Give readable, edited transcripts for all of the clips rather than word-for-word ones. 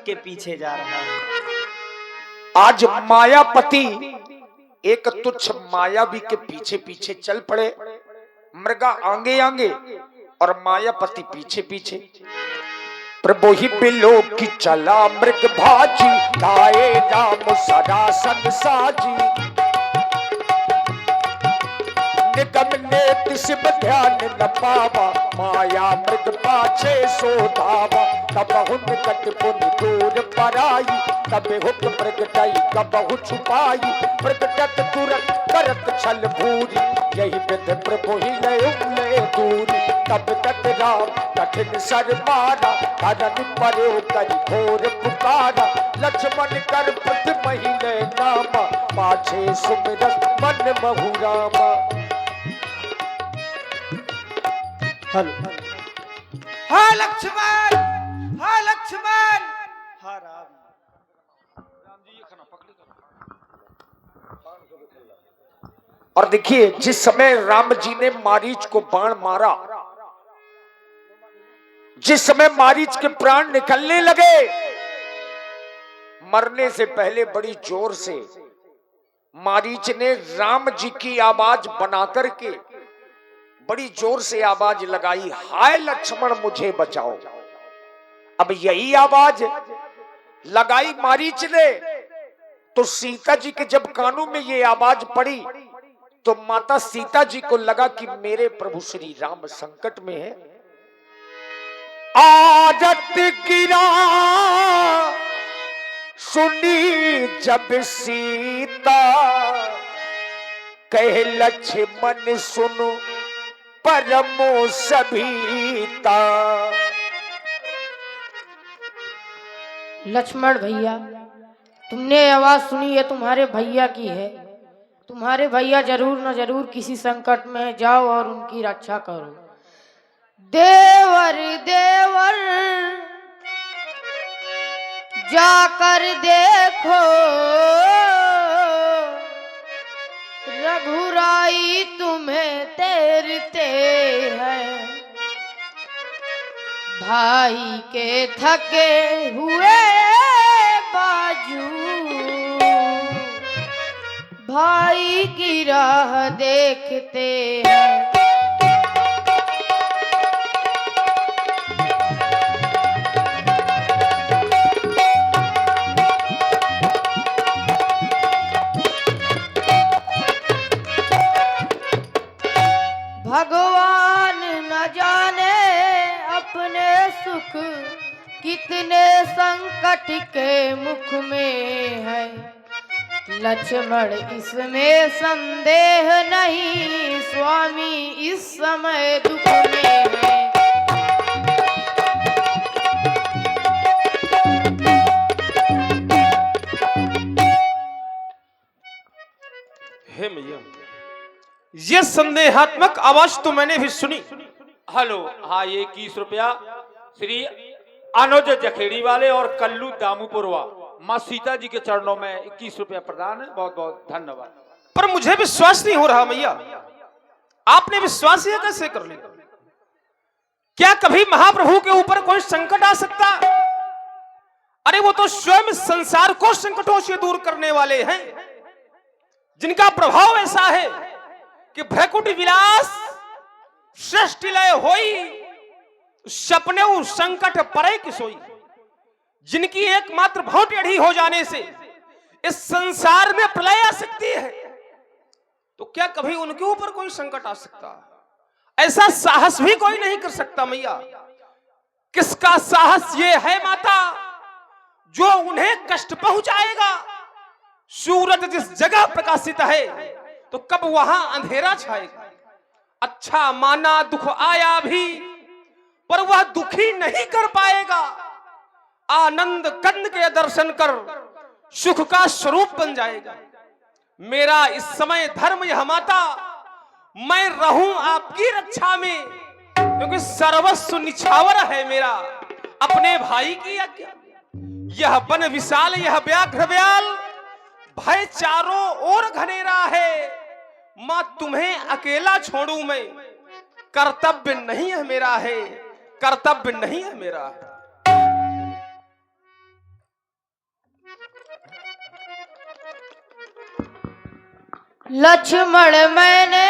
मृग के पीछे जा रहा है। आज मायापति एक तुच्छ मायावी के पीछे पीछे चल पड़े। मृगा आगे आगे और मायापति पीछे पीछे। प्रभु ही बिलो की चला मृग भाजी, लाए राम सरासन साजी। निगम ने शिव ध्यान न पावा, माया मृग पाछे सो धावा। तब हुन कट पुन दूर पराई, तब हुक प्रगटाई कबहु छुपाई। प्रगटत तुरंत करत छल भूरी, यही विध प्रभु ही ले दूरी। तब तक राम कठिन सर मारा, हरन परो करि घोर पुकारा। लक्ष्मण कर पथ महिले नामा, पाछे सुमिरत मन महु रामा। हाँ लक्ष्मण, हाँ लक्ष्मण। हाँ राम। और देखिए, जिस समय राम जी ने मारीच को बाण मारा, जिस समय मारीच के प्राण निकलने लगे, मरने से पहले बड़ी जोर से मारीच ने राम जी की आवाज बना करके बड़ी जोर से आवाज लगाई, हाय लक्ष्मण मुझे बचाओ। अब यही आवाज लगाई मारीच ने, तो सीता जी के जब कानों में ये आवाज पड़ी तो माता सीता जी को लगा कि मेरे प्रभु श्री राम संकट में है। आदत गिरा सुनी जब सीता, कहे लक्ष्मण सुनो परमो सभीता। लक्ष्मण भैया, तुमने आवाज सुनी, है तुम्हारे भैया की है। तुम्हारे भैया जरूर न जरूर किसी संकट में, जाओ और उनकी रक्षा करो। देवर देवर जाकर देखो, रघुराई तुम्हें तेरते हैं। भाई के थके हुए बाजू, भाई की राह देखते हैं। भगवान न जाने अपने सुख कितने संकट के मुख में है। लक्ष्मण इसमें संदेह नहीं, स्वामी इस समय दुख में है। हे मैया, ये संदेहात्मक आवाज तो मैंने भी सुनी। हेलो, हाँ ये 21 रुपया श्री अनुज जखेड़ी वाले और कल्लू दामूपुरवा माँ सीता जी के चरणों में 21 रुपया प्रदान है। बहुत बहुत धन्यवाद। पर मुझे विश्वास नहीं हो रहा मैया, आपने विश्वास ये कैसे कर लिया? क्या कभी महाप्रभु के ऊपर कोई संकट आ सकता? अरे वो तो स्वयं संसार को संकटों से दूर करने वाले हैं, जिनका प्रभाव ऐसा है कि भैकुट विलास श्रेष्ठ लय होई, सपने संकट परे की सोई। जिनकी एकमात्र भौं टेढ़ी हो जाने से इस संसार में प्रलय आ सकती है, तो क्या कभी उनके ऊपर कोई संकट आ सकता? ऐसा साहस भी कोई नहीं कर सकता मैया। किसका साहस ये है माता जो उन्हें कष्ट पहुंचाएगा? सूरज जिस जगह प्रकाशित है तो कब वहां अंधेरा छाएगा। अच्छा माना दुख आया भी, पर वह दुखी नहीं कर पाएगा। आनंद कंद के दर्शन कर सुख का स्वरूप बन जाएगा। मेरा इस समय धर्म यह माता, मैं रहूं आपकी रक्षा में, क्योंकि सर्वस्व निछावर है मेरा अपने भाई की आज्ञा। यह वन विशाल, यह व्याघ्र व्याल, भय चारों ओर घनेरा है। मां तुम्हें अकेला छोड़ूं मैं, कर्तव्य नहीं है मेरा, है कर्तव्य नहीं है मेरा। लक्ष्मण मैंने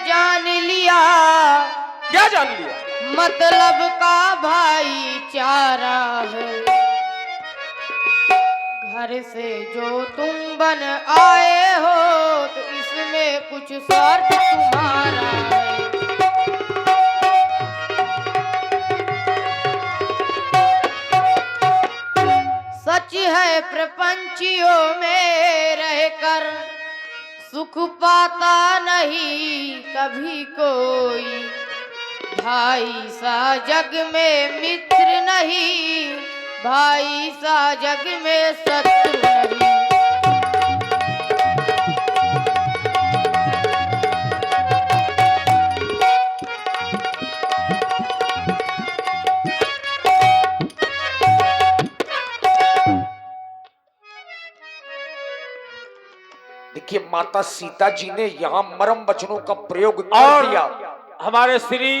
जान लिया, क्या जान लिया? मतलब का भाईचारा है। घर से जो तुम बन आए हो तो इसमें कुछ स्वार्थ तुम्हारा है। सच है प्रपंचियों में रहकर सुख पाता नहीं कभी कोई। भाई सा जग में मित्र नहीं, भाई सा जग में शत्रु नहीं। देखिए माता सीता जी ने यहाँ मरम वचनों का प्रयोग कर और दिया। हमारे श्री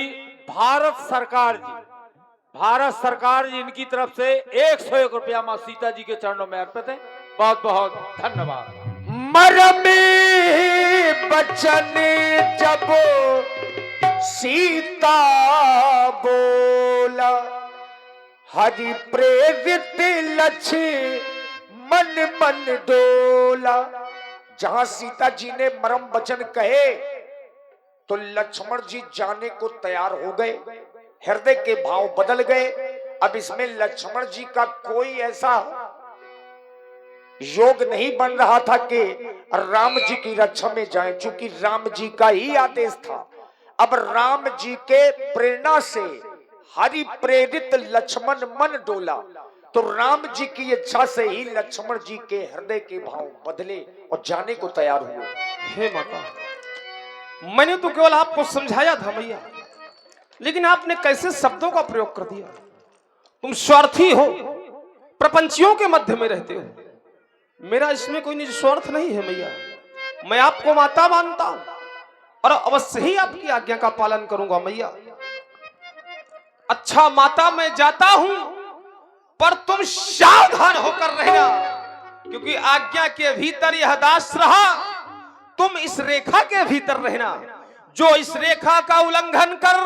भारत सरकार जी इनकी तरफ से 101 रुपया मां सीता जी के चरणों में अर्पित है। बहुत बहुत धन्यवाद। मरमी बचन जब सीता बोला, हरि प्रेरित लक्ष्मण मन डोला। जहां सीता जी ने मरम वचन कहे तो लक्ष्मण जी जाने को तैयार हो गए, हृदय के भाव बदल गए। अब इसमें लक्ष्मण जी का कोई ऐसा योग नहीं बन रहा था कि राम जी की रक्षा में जाएं, क्योंकि राम जी का ही आदेश था। अब राम जी के प्रेरणा से हरि प्रेरित लक्ष्मण मन डोला, तो राम जी की इच्छा से ही लक्ष्मण जी के हृदय के भाव बदले और जाने को तैयार हुए। हे माता, मैंने तो केवल आपको समझाया था मैया, लेकिन आपने कैसे शब्दों का प्रयोग कर दिया। तुम स्वार्थी हो, प्रपंचियों के मध्य में रहते हो। मेरा इसमें कोई निज स्वार्थ नहीं है मैया। मैं आपको माता मानता हूं और अवश्य ही आपकी आज्ञा का पालन करूंगा मैया। अच्छा माता, मैं जाता हूं, पर तुम सावधान होकर रहना, क्योंकि आज्ञा के भीतर यह दास रहा। तुम इस रेखा के भीतर रहना। जो इस रेखा का उल्लंघन कर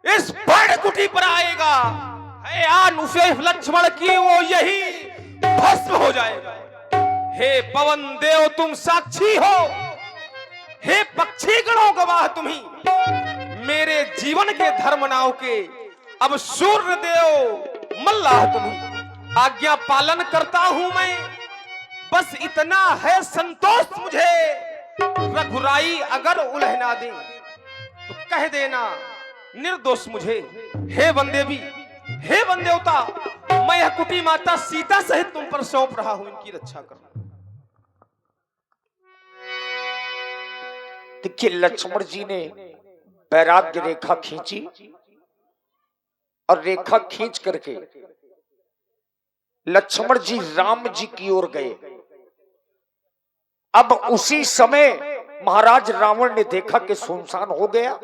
इस पर्णकुटी पर आएगा, लक्ष्मण की वो यही भस्म हो जाएगा। हे पवन देव तुम साक्षी हो, हे पक्षी गणों गवाह तुम्ही। मेरे जीवन के धर्मनाव के अब सूर्य देव मल्लाह तुम्ही। आज्ञा पालन करता हूं मैं, बस इतना है संतोष मुझे। रघुराई अगर उलहना दे तो कह देना निर्दोष मुझे। हे वनदेवी, हे वनदेवता, मैं यह कुटी माता सीता सहित तुम पर सौंप रहा हूं, इनकी रक्षा करना। देखिए लक्ष्मण जी ने वैराग्य रेखा खींची और रेखा खींच करके लक्ष्मण जी राम जी की ओर गए। अब उसी समय महाराज रावण ने देखा कि सुनसान हो गया।